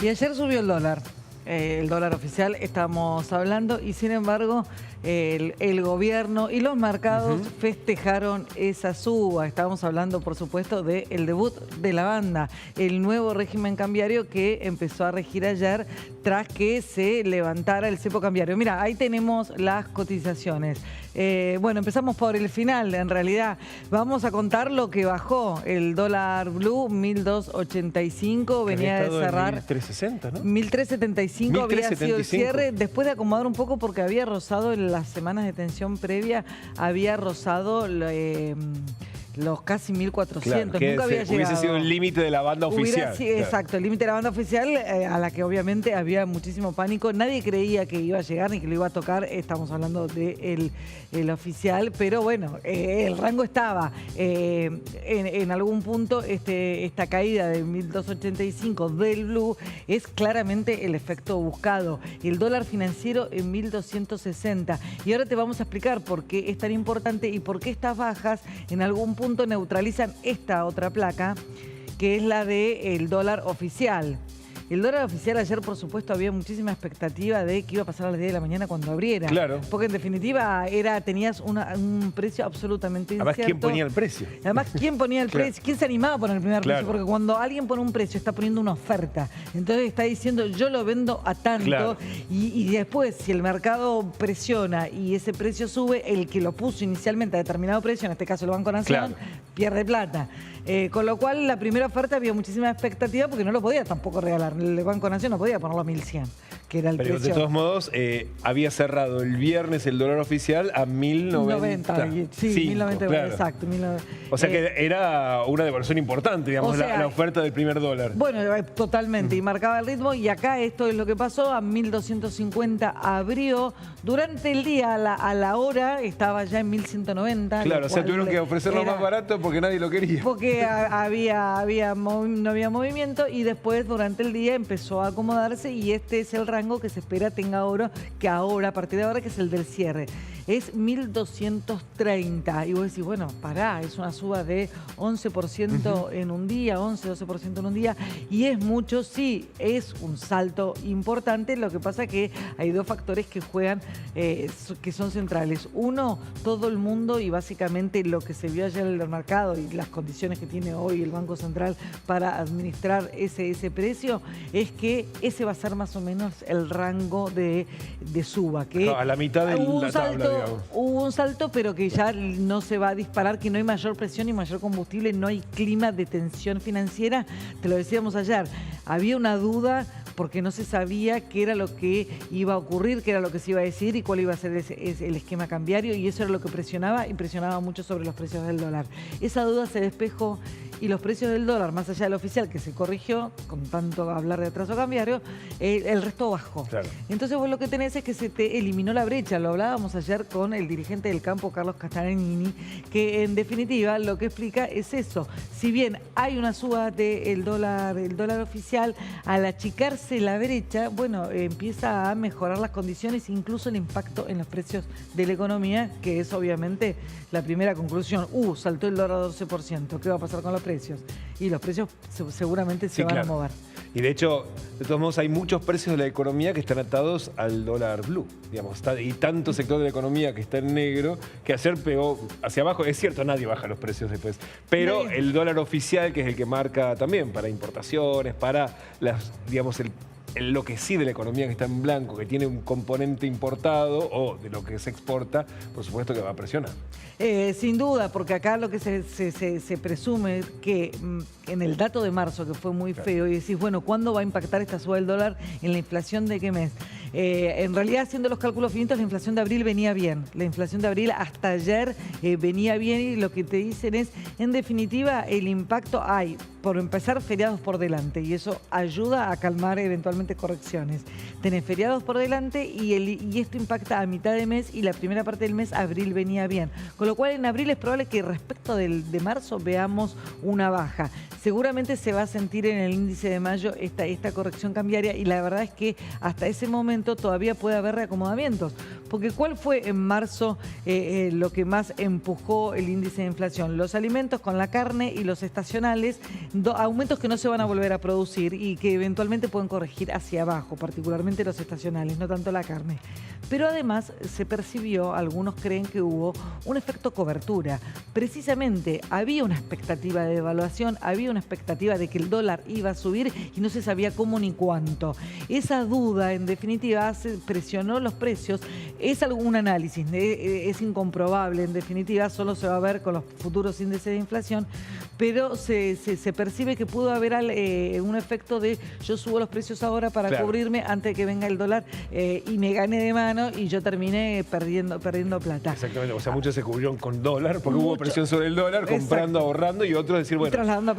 Y ayer subió el dólar oficial, estamos hablando, y sin embargo el gobierno y los mercados festejaron esa suba. Estábamos hablando, por supuesto, del debut de la banda, el nuevo régimen cambiario que empezó a regir ayer tras que se levantara el cepo cambiario. Mira, ahí tenemos las cotizaciones. Bueno, empezamos por el final, en realidad. Vamos a contar lo que bajó el dólar blue, 1.285, venía de cerrar... 1.360, ¿no? 1.375 había sido el cierre, después de acomodar un poco porque había rozado en las semanas de tensión previa, había rozado los casi 1.400, claro, que nunca había llegado. Hubiese sido el límite de la banda oficial. Claro. Exacto, el límite de la banda oficial, a la que obviamente había muchísimo pánico. Nadie creía que iba a llegar ni que lo iba a tocar. Estamos hablando del oficial, pero bueno, el rango estaba. En algún punto esta caída de 1.285 del blue es claramente el efecto buscado. El dólar financiero en 1.260. Y ahora te vamos a explicar por qué es tan importante y por qué estas bajas en algún punto neutralizan esta otra placa, que es la del dólar oficial. El dólar oficial ayer, por supuesto, había muchísima expectativa de qué iba a pasar a las 10 de la mañana cuando abriera. Claro. Porque en definitiva tenías un precio absolutamente incierto. Además, ¿quién ponía el precio? Además, ¿quién ponía el precio? ¿Quién se animaba a poner el primer precio? Claro. Porque cuando alguien pone un precio, está poniendo una oferta. Entonces está diciendo, yo lo vendo a tanto. Claro. Y después, si el mercado presiona y ese precio sube, el que lo puso inicialmente a determinado precio, en este caso el Banco Nación, pierde plata. Con lo cual, la primera oferta había muchísima expectativa porque no lo podía tampoco regalar. El Banco Nación no podía ponerlo a 1.100, que era el precio. Pero de todos modos, había cerrado el viernes el dólar oficial a 1.090. Sí, 1.090, claro. Exacto. O sea que era una devaluación importante, digamos, la oferta del primer dólar. Bueno, totalmente, y marcaba el ritmo. Y acá esto es lo que pasó, a 1.250 abrió. Durante el día, a la hora, estaba ya en 1.190. Claro, o sea, tuvieron que ofrecerlo más barato porque nadie lo quería. Porque no había movimiento, y después durante el día empezó a acomodarse, y este es el rango que se espera tenga oro, que ahora, a partir de ahora, que es el del cierre. Es 1.230. Y vos decís, bueno, pará, es una suba de 11% en un día, 11-12% en un día. Y es mucho, sí, es un salto importante. Lo que pasa es que hay dos factores que juegan, que son centrales. Uno, todo el mundo, y básicamente lo que se vio ayer en el mercado y las condiciones que tiene hoy el Banco Central para administrar ese precio, es que ese va a ser más o menos el rango de suba. Que a la mitad de la tabla. Hubo un salto, pero que ya no se va a disparar, que no hay mayor presión y mayor combustible, no hay clima de tensión financiera. Te lo decíamos ayer, había una duda porque no se sabía qué era lo que iba a ocurrir, qué era lo que se iba a decir y cuál iba a ser el esquema cambiario, y eso era lo que presionaba, y presionaba mucho sobre los precios del dólar. Esa duda se despejó y los precios del dólar, más allá del oficial, que se corrigió, con tanto hablar de atraso cambiario, el resto bajó. Claro. Entonces vos lo que tenés es que se te eliminó la brecha. Lo hablábamos ayer con el dirigente del campo, Carlos Castagnini, que en definitiva lo que explica es eso. Si bien hay una suba del dólar oficial, al achicarse la brecha, bueno, empieza a mejorar las condiciones, incluso el impacto en los precios de la economía, que es obviamente la primera conclusión. Saltó el dólar 12%. ¿Qué va a pasar con los precios? Y los precios seguramente se van a mover. Y de hecho, de todos modos, hay muchos precios de la economía que están atados al dólar blue, digamos, y tanto sector de la economía que está en negro, que ayer pegó hacia abajo. Es cierto, nadie baja los precios después, pero el dólar oficial, que es el que marca también para importaciones, para digamos, lo que sí de la economía que está en blanco, que tiene un componente importado o de lo que se exporta, por supuesto que va a presionar. Sin duda, porque acá lo que se presume que en el dato de marzo, que fue muy feo, y decís, bueno, ¿cuándo va a impactar esta suba del dólar en la inflación de qué mes? En realidad, haciendo los cálculos finitos, la inflación de abril venía bien. La inflación de abril hasta ayer venía bien, y lo que te dicen es, en definitiva, el impacto hay, por empezar, feriados por delante, y eso ayuda a calmar eventualmente correcciones. Tenés feriados por delante y esto impacta a mitad de mes, y la primera parte del mes, abril, venía bien. Con lo cual, en abril es probable que respecto de marzo veamos una baja. Seguramente se va a sentir en el índice de mayo esta corrección cambiaria, y la verdad es que hasta ese momento momento todavía puede haber reacomodamientos. Porque ¿cuál fue en marzo lo que más empujó el índice de inflación? Los alimentos con la carne y los estacionales, aumentos que no se van a volver a producir y que eventualmente pueden corregir hacia abajo, particularmente los estacionales, no tanto la carne. Pero además se percibió, algunos creen que hubo un efecto cobertura. Precisamente había una expectativa de devaluación, había una expectativa de que el dólar iba a subir y no se sabía cómo ni cuánto. Esa duda, en definitiva, presionó los precios. Es algún análisis, es incomprobable, en definitiva, solo se va a ver con los futuros índices de inflación, pero se percibe que pudo haber un efecto de yo subo los precios ahora para cubrirme antes de que venga el dólar y me gane de mano y yo terminé perdiendo plata. Exactamente, o sea, muchos se cubrieron con dólar porque hubo presión sobre el dólar, comprando, ahorrando, y otros decir, bueno, trasladando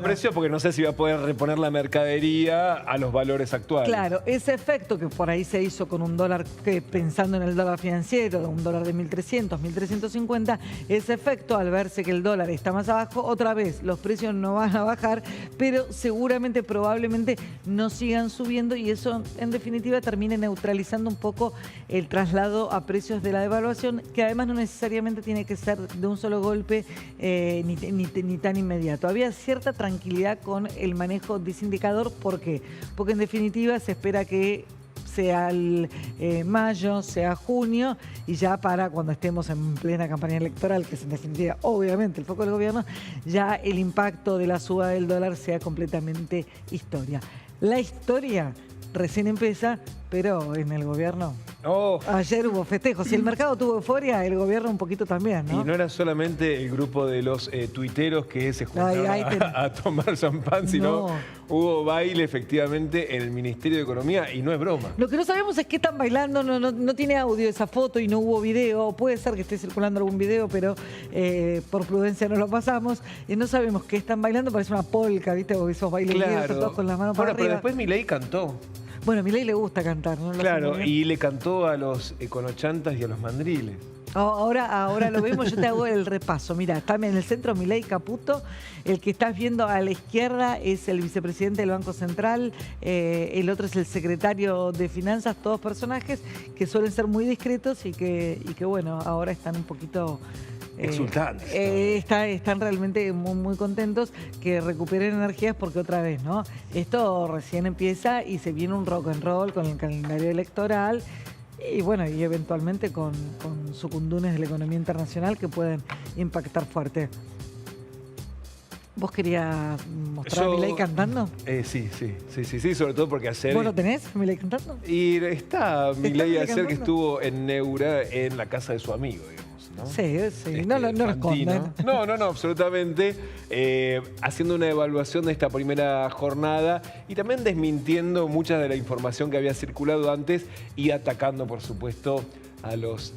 precios porque no sé si va a poder reponer la mercadería a los valores actuales. Claro, ese efecto que por ahí se hizo con un dólar, que pensando en el dólar financiero, de un dólar de 1.300, 1.350, ese efecto al verse que el dólar está más abajo, otra vez los precios no van a bajar, pero seguramente, probablemente no sigan subiendo y eso en definitiva termine neutralizando un poco el traslado a precios de la devaluación, que además no necesariamente tiene que ser de un solo golpe ni tan inmediato. Había cierta tranquilidad con el manejo de ese indicador. ¿Por qué? Porque en definitiva se espera que sea el mayo, sea junio, y ya para cuando estemos en plena campaña electoral, que es en definitiva obviamente el foco del gobierno, ya el impacto de la suba del dólar sea completamente historia. La historia recién empieza, pero en el gobierno. Ayer hubo festejos. Si el mercado tuvo euforia, el gobierno un poquito también, ¿no? Y no era solamente el grupo de los tuiteros que se juntaron a tomar champán, sino hubo baile efectivamente en el Ministerio de Economía y no es broma. Lo que no sabemos es qué están bailando, no tiene audio esa foto y no hubo video. Puede ser que esté circulando algún video, pero por prudencia no lo pasamos. Y no sabemos qué están bailando, parece una polka, ¿viste? O esos bailes todos con las manos para arriba. Pero después Milei cantó. Bueno, a Milei le gusta cantar, ¿no? Claro, y le cantó a los econochantas y a los mandriles. Ahora lo vemos, yo te hago el repaso. Mira, está en el centro Milei Caputo, el que estás viendo a la izquierda es el vicepresidente del Banco Central, el otro es el secretario de Finanzas, todos personajes que suelen ser muy discretos y que bueno, ahora están un poquito exultantes. Están realmente muy, muy contentos que recuperen energías porque otra vez, ¿no? Esto recién empieza y se viene un rock and roll con el calendario electoral y bueno, y eventualmente con sucundunes de la economía internacional que pueden impactar fuerte. ¿Vos querías mostrar a Milei cantando? Sí, sobre todo porque ayer... ¿Vos lo tenés, Milei cantando? Y está Milei ayer que estuvo en Neura, en la casa de su amigo, digamos. ¿No? Sí, no lo esconden. No, absolutamente. Haciendo una evaluación de esta primera jornada y también desmintiendo mucha de la información que había circulado antes y atacando, por supuesto, a los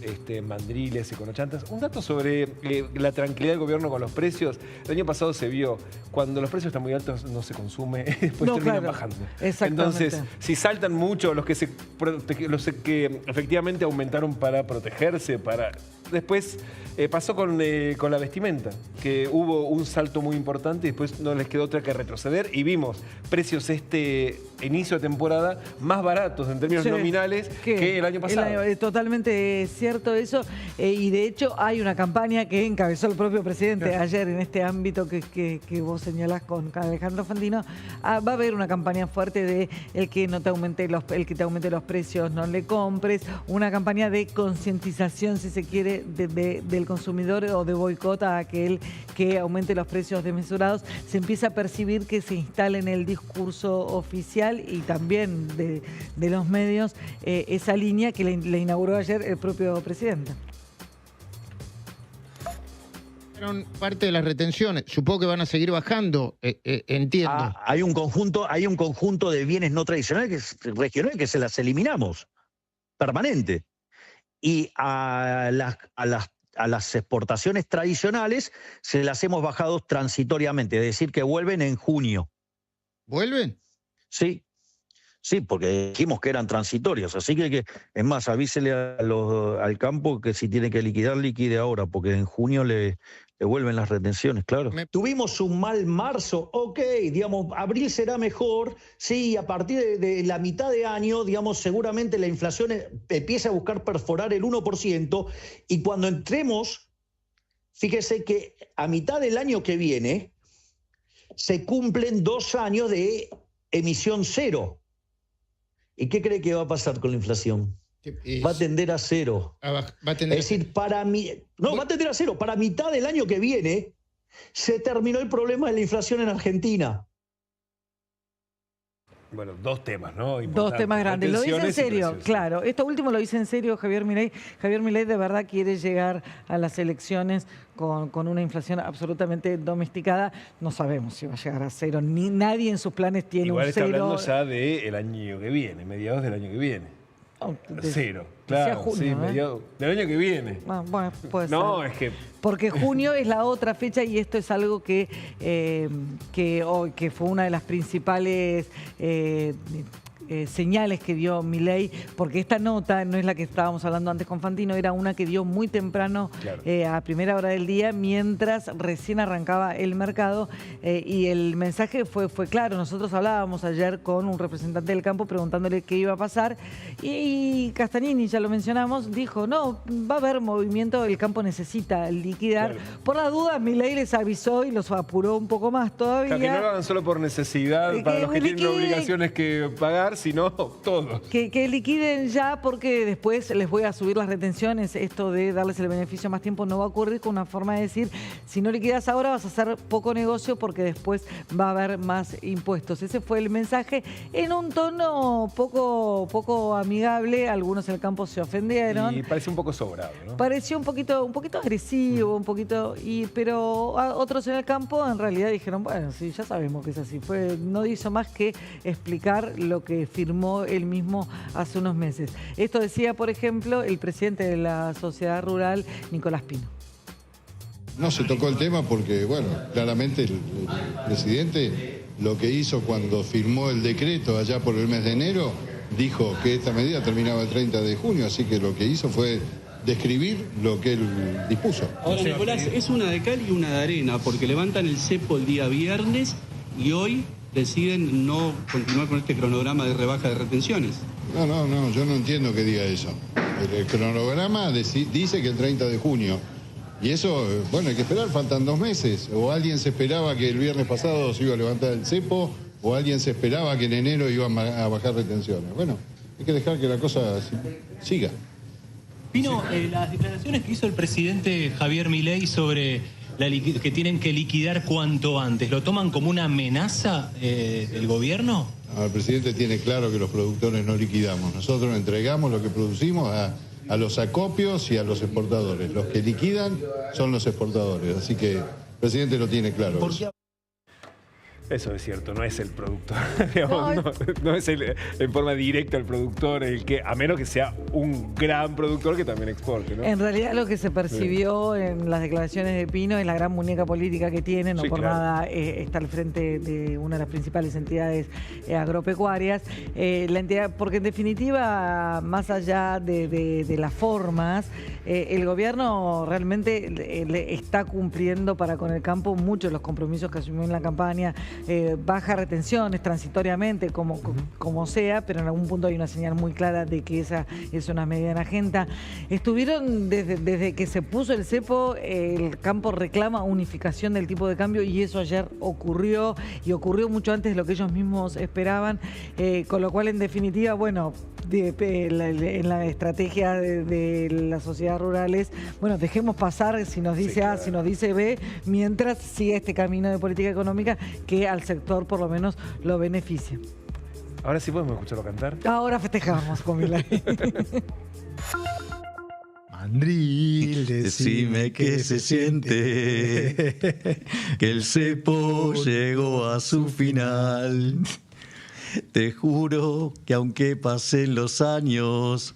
mandriles y econochantas. Un dato sobre la tranquilidad del gobierno con los precios. El año pasado se vio, cuando los precios están muy altos no se consume, después terminan bajando. Entonces, si saltan mucho los que efectivamente aumentaron para protegerse, después pasó con la vestimenta, que hubo un salto muy importante y después no les quedó otra que retroceder y vimos precios inicio de temporada más baratos en términos nominales que el año pasado. Totalmente cierto eso y de hecho hay una campaña que encabezó el propio presidente ayer en este ámbito que vos señalás con Alejandro Fantino. Va a haber una campaña fuerte de el que te aumente los precios, no le compres, una campaña de concientización, si se quiere, del consumidor o de boicot a aquel que aumente los precios desmesurados. Se empieza a percibir que se instala en el discurso oficial y también de los medios esa línea que le inauguró ayer el propio presidente. Parte de las retenciones, supongo que van a seguir bajando, entiendo. Hay un conjunto de bienes no tradicionales, regionales, que se las eliminamos, permanente. Y a las exportaciones tradicionales se las hemos bajado transitoriamente, es decir, que vuelven en junio. ¿Vuelven? Sí, porque dijimos que eran transitorios, así que es más, avísele al campo que si tiene que liquidar, liquide ahora, porque en junio le Vuelven las retenciones, claro. Tuvimos un mal marzo, ok, digamos, abril será mejor, sí, a partir de la mitad de año, digamos, seguramente la inflación empieza a buscar perforar el 1%, y cuando entremos, fíjese que a mitad del año que viene se cumplen 2 años de emisión cero. ¿Y qué cree que va a pasar con la inflación? Va a tender a cero. Va a tender es decir, va a tender a cero. Para mitad del año que viene se terminó el problema de la inflación en Argentina. Bueno, 2 temas, ¿no? Dos temas grandes. Lo dice en serio, claro. Esto último lo dice en serio Javier Milei. Javier Milei de verdad quiere llegar a las elecciones con una inflación absolutamente domesticada. No sabemos si va a llegar a cero. Ni nadie en sus planes tiene Igual un cero. está hablando ya del año que viene, mediados del año que viene. Cero, claro, junio, sí, mediados del año que viene. Bueno, puede ser. No, es que... Porque junio es la otra fecha y esto es algo que fue una de las principales señales que dio Milei, porque esta nota no es la que estábamos hablando antes con Fantino, era una que dio muy temprano, claro, a primera hora del día, mientras recién arrancaba el mercado, y el mensaje fue claro. Nosotros hablábamos ayer con un representante del campo preguntándole qué iba a pasar, y Castagnini, ya lo mencionamos, dijo, no, va a haber movimiento, el campo necesita liquidar. Claro. Por la duda, Milei les avisó y los apuró un poco más todavía. Claro, que no lo hagan solo por necesidad, para los que tienen obligaciones que pagar, sino todos. Que liquiden ya, porque después les voy a subir las retenciones. Esto de darles el beneficio más tiempo no va a ocurrir, con una forma de decir, si no liquidas ahora vas a hacer poco negocio porque después va a haber más impuestos. Ese fue el mensaje en un tono poco amigable. Algunos en el campo se ofendieron. Y parece un poco sobrado, ¿no? Pareció un poquito agresivo, pero otros en el campo en realidad dijeron, bueno, sí, ya sabemos que es así. No hizo más que explicar lo que firmó él mismo hace unos meses. Esto decía, por ejemplo, el presidente de la Sociedad Rural, Nicolás Pino. No se tocó el tema porque, bueno, claramente el presidente lo que hizo cuando firmó el decreto allá por el mes de enero, dijo que esta medida terminaba el 30 de junio, así que lo que hizo fue describir lo que él dispuso. Ahora, Nicolás, es una de cal y una de arena, porque levantan el cepo el día viernes y hoy deciden no continuar con este cronograma de rebaja de retenciones. No, yo no entiendo que diga eso. El cronograma dice que el 30 de junio. Y eso, bueno, hay que esperar, faltan 2 meses. O alguien se esperaba que el viernes pasado se iba a levantar el cepo, o alguien se esperaba que en enero iban a bajar retenciones. Bueno, hay que dejar que la cosa siga. Pino, las declaraciones que hizo el presidente Javier Milei sobre que tienen que liquidar cuanto antes, ¿lo toman como una amenaza del gobierno? No, el presidente tiene claro que los productores no liquidamos. Nosotros entregamos lo que producimos a los acopios y a los exportadores. Los que liquidan son los exportadores. Así que el presidente lo tiene claro. Eso es cierto, no es el productor, digamos, no es en forma directa el productor el que, a menos que sea un gran productor que también exporte, ¿no? En realidad lo que se percibió en las declaraciones de Pino es la gran muñeca política que tiene, no por nada está al frente de una de las principales entidades agropecuarias, la entidad, porque en definitiva, más allá de las formas, el gobierno realmente le está cumpliendo para con el campo muchos de los compromisos que asumió en la campaña. Baja retenciones transitoriamente, como sea, pero en algún punto hay una señal muy clara de que esa es una medida en agenda. Estuvieron desde que se puso el cepo, el campo reclama unificación del tipo de cambio, y eso ayer ocurrió, y ocurrió mucho antes de lo que ellos mismos esperaban, con lo cual, en definitiva, bueno, en la estrategia de las sociedades rurales, bueno, dejemos pasar si nos dice A, si nos dice B, mientras siga este camino de política económica que al sector por lo menos lo beneficia. Ahora sí podemos escucharlo cantar. Ahora festejamos con Milei. Mandril, decime qué se siente, que el cepo llegó a su final. Te juro que aunque pasen los años,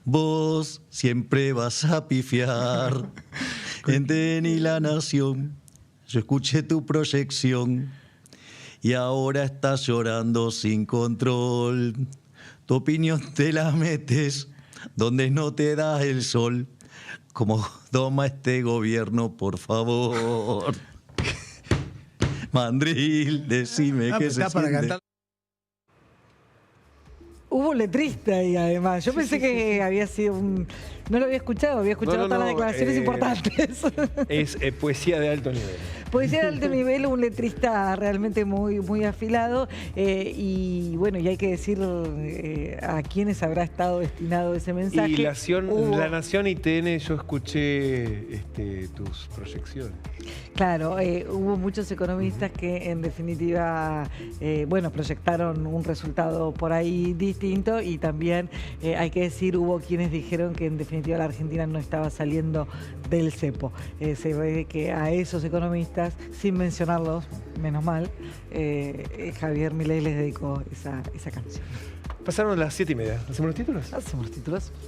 vos siempre vas a pifiar. En TN y La Nación yo escuché tu proyección y ahora estás llorando sin control. Tu opinión te la metes donde no te da el sol, como toma este gobierno, por favor. Mandril, decime qué se siente. Hubo un letrista ahí, además. Yo pensé que había sido un... No lo había escuchado todas las declaraciones importantes. Es poesía de alto nivel. Poesía de alto nivel, un letrista realmente muy, muy afilado. Y bueno, y hay que decir a quiénes habrá estado destinado ese mensaje. Y La Nación y TN, yo escuché tus proyecciones. Claro, hubo muchos economistas que en definitiva, proyectaron un resultado por ahí distinto y también hay que decir, hubo quienes dijeron que en definitiva la Argentina no estaba saliendo del cepo. Se ve que a esos economistas, sin mencionarlos, menos mal, Javier Milei les dedicó esa canción. Pasaron las 7:30. ¿Hacemos los títulos? Hacemos los títulos.